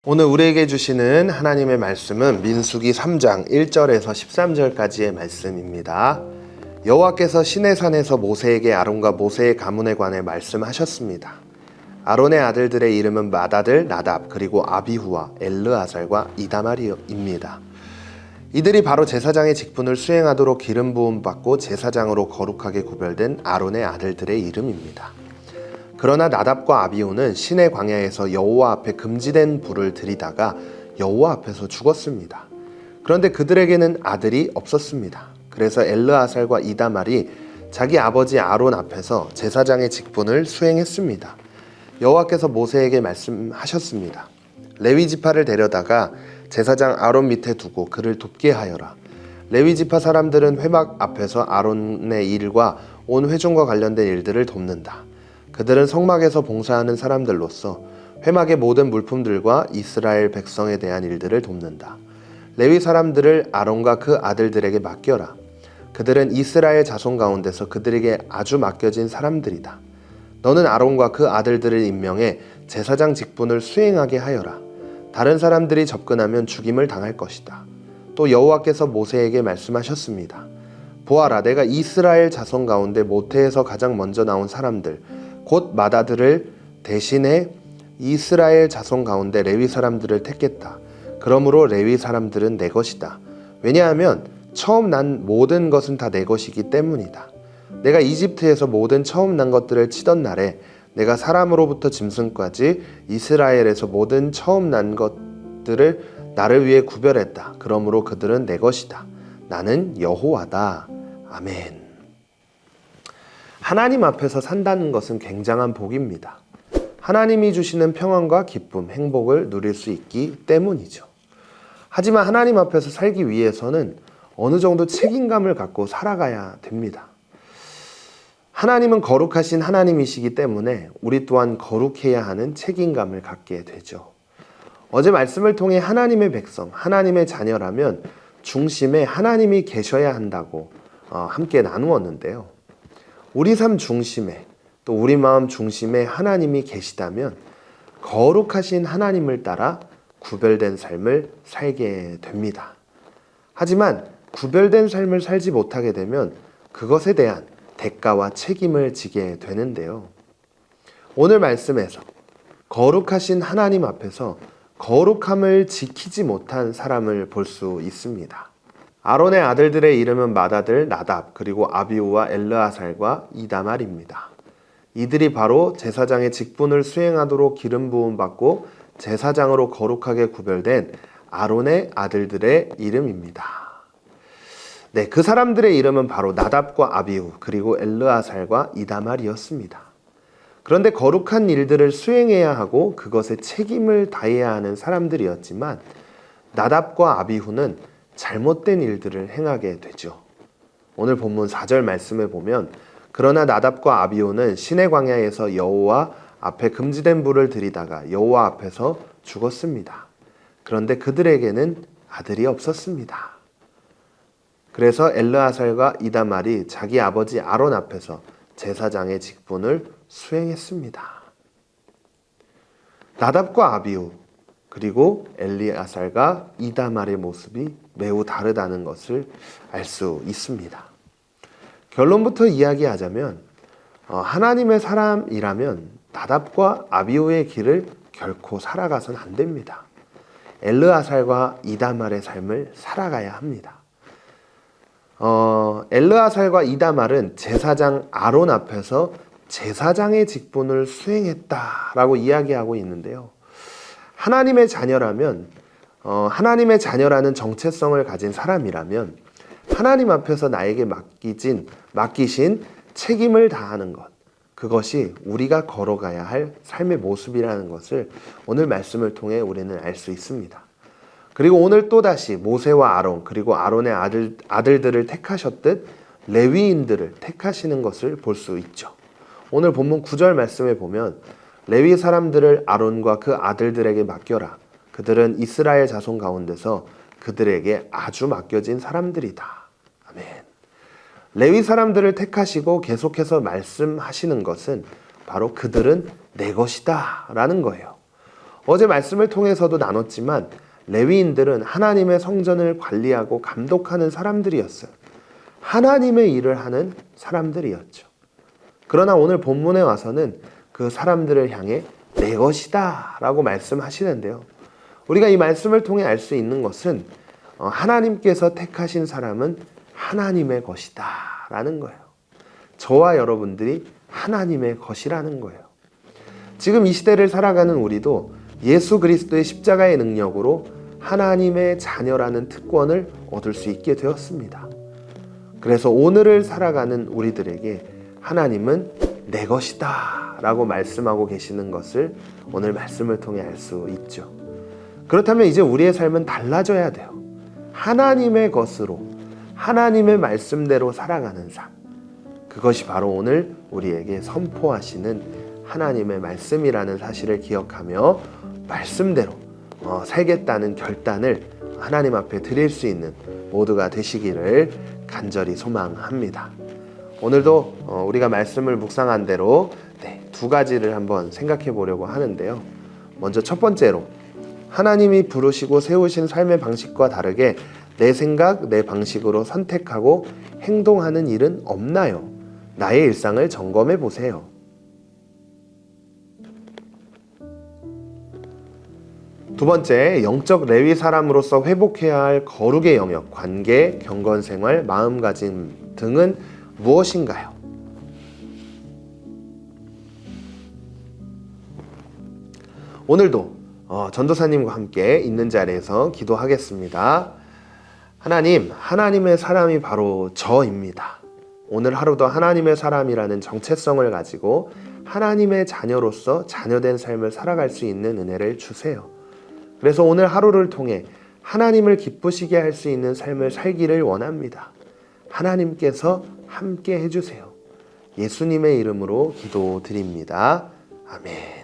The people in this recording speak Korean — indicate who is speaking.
Speaker 1: 오늘 우리에게 주시는 하나님의 말씀은 민수기 3장 1절에서 13절까지의 말씀입니다. 여호와께서 시내산에서 모세에게 아론과 모세의 가문에 관해 말씀하셨습니다. 아론의 아들들의 이름은 맏아들 나답 그리고 아비후와 엘르아살과 이다말입니다. 이들이 바로 제사장의 직분을 수행하도록 기름 부음 받고 제사장으로 거룩하게 구별된 아론의 아들들의 이름입니다. 그러나 나답과 아비후는 시내 광야에서 여호와 앞에 금지된 불을 들이다가 여호와 앞에서 죽었습니다. 그런데 그들에게는 아들이 없었습니다. 그래서 엘르아살과 이다말이 자기 아버지 아론 앞에서 제사장의 직분을 수행했습니다. 여호와께서 모세에게 말씀하셨습니다. 레위 지파를 데려다가 제사장 아론 밑에 두고 그를 돕게 하여라. 레위 지파 사람들은 회막 앞에서 아론의 일과 온 회중과 관련된 일들을 돕는다. 그들은 성막에서 봉사하는 사람들로서 회막의 모든 물품들과 이스라엘 백성에 대한 일들을 돕는다. 레위 사람들을 아론과 그 아들들에게 맡겨라. 그들은 이스라엘 자손 가운데서 그들에게 아주 맡겨진 사람들이다. 너는 아론과 그 아들들을 임명해 제사장 직분을 수행하게 하여라. 다른 사람들이 접근하면 죽임을 당할 것이다. 또 여호와께서 모세에게 말씀하셨습니다. 보아라, 내가 이스라엘 자손 가운데 모태에서 가장 먼저 나온 사람들 곧 맏아들을 대신해 이스라엘 자손 가운데 레위 사람들을 택했다. 그러므로 레위 사람들은 내 것이다. 왜냐하면 처음 난 모든 것은 다 내 것이기 때문이다. 내가 이집트에서 모든 처음 난 것들을 치던 날에 내가 사람으로부터 짐승까지 이스라엘에서 모든 처음 난 것들을 나를 위해 구별했다. 그러므로 그들은 내 것이다. 나는 여호와다. 아멘. 하나님 앞에서 산다는 것은 굉장한 복입니다. 하나님이 주시는 평안과 기쁨, 행복을 누릴 수 있기 때문이죠. 하지만 하나님 앞에서 살기 위해서는 어느 정도 책임감을 갖고 살아가야 됩니다. 하나님은 거룩하신 하나님이시기 때문에 우리 또한 거룩해야 하는 책임감을 갖게 되죠. 어제 말씀을 통해 하나님의 백성, 하나님의 자녀라면 중심에 하나님이 계셔야 한다고 함께 나누었는데요. 우리 삶 중심에 또 우리 마음 중심에 하나님이 계시다면 거룩하신 하나님을 따라 구별된 삶을 살게 됩니다. 하지만 구별된 삶을 살지 못하게 되면 그것에 대한 대가와 책임을 지게 되는데요. 오늘 말씀에서 거룩하신 하나님 앞에서 거룩함을 지키지 못한 사람을 볼 수 있습니다. 아론의 아들들의 이름은 맏아들 나답 그리고 아비후와 엘르아살과 이다말입니다. 이들이 바로 제사장의 직분을 수행하도록 기름 부음 받고 제사장으로 거룩하게 구별된 아론의 아들들의 이름입니다. 네, 그 사람들의 이름은 바로 나답과 아비후 그리고 엘르아살과 이다말이었습니다. 그런데 거룩한 일들을 수행해야 하고 그것에 책임을 다해야 하는 사람들이었지만 나답과 아비후는 잘못된 일들을 행하게 되죠. 오늘 본문 4절 말씀에 보면 그러나 나답과 아비후는 시내 광야에서 여호와 앞에 금지된 불을 들이다가 여호와 앞에서 죽었습니다. 그런데 그들에게는 아들이 없었습니다. 그래서 엘르아살과 이다말이 자기 아버지 아론 앞에서 제사장의 직분을 수행했습니다. 나답과 아비후 그리고 엘르아살과 이다말의 모습이 매우 다르다는 것을 알 수 있습니다. 결론부터 이야기하자면 하나님의 사람이라면 나답과 아비후의 길을 결코 살아가선 안 됩니다. 엘르아살과 이다말의 삶을 살아가야 합니다. 엘르아살과 이다말은 제사장 아론 앞에서 제사장의 직분을 수행했다라고 이야기하고 있는데요. 하나님의 자녀라면 하나님의 자녀라는 정체성을 가진 사람이라면 하나님 앞에서 나에게 맡기신 책임을 다하는 것, 그것이 우리가 걸어가야 할 삶의 모습이라는 것을 오늘 말씀을 통해 우리는 알 수 있습니다. 그리고 오늘 또다시 모세와 아론 그리고 아론의 아들들을 택하셨듯 레위인들을 택하시는 것을 볼 수 있죠. 오늘 본문 9절 말씀에 보면 레위 사람들을 아론과 그 아들들에게 맡겨라. 그들은 이스라엘 자손 가운데서 그들에게 아주 맡겨진 사람들이다. 아멘. 레위 사람들을 택하시고 계속해서 말씀하시는 것은 바로 그들은 내 것이다 라는 거예요. 어제 말씀을 통해서도 나눴지만 레위인들은 하나님의 성전을 관리하고 감독하는 사람들이었어요. 하나님의 일을 하는 사람들이었죠. 그러나 오늘 본문에 와서는 그 사람들을 향해 내 것이다 라고 말씀하시는데요. 우리가 이 말씀을 통해 알 수 있는 것은 하나님께서 택하신 사람은 하나님의 것이다 라는 거예요. 저와 여러분들이 하나님의 것이라는 거예요. 지금 이 시대를 살아가는 우리도 예수 그리스도의 십자가의 능력으로 하나님의 자녀라는 특권을 얻을 수 있게 되었습니다. 그래서 오늘을 살아가는 우리들에게 하나님은 내 것이다 라고 말씀하고 계시는 것을 오늘 말씀을 통해 알 수 있죠. 그렇다면 이제 우리의 삶은 달라져야 돼요. 하나님의 것으로 하나님의 말씀대로 살아가는 삶, 그것이 바로 오늘 우리에게 선포하시는 하나님의 말씀이라는 사실을 기억하며 말씀대로 살겠다는 결단을 하나님 앞에 드릴 수 있는 모두가 되시기를 간절히 소망합니다. 오늘도 우리가 말씀을 묵상한 대로 두 가지를 한번 생각해 보려고 하는데요. 먼저 첫 번째로, 하나님이 부르시고 세우신 삶의 방식과 다르게 내 생각, 내 방식으로 선택하고 행동하는 일은 없나요? 나의 일상을 점검해 보세요. 두 번째, 영적 레위 사람으로서 회복해야 할 거룩의 영역, 관계, 경건생활, 마음가짐 등은 무엇인가요? 오늘도 전도사님과 함께 있는 자리에서 기도하겠습니다. 하나님, 하나님의 사람이 바로 저입니다. 오늘 하루도 하나님의 사람이라는 정체성을 가지고 하나님의 자녀로서 자녀된 삶을 살아갈 수 있는 은혜를 주세요. 그래서 오늘 하루를 통해 하나님을 기쁘시게 할 수 있는 삶을 살기를 원합니다. 하나님께서 함께 해주세요. 예수님의 이름으로 기도드립니다. 아멘.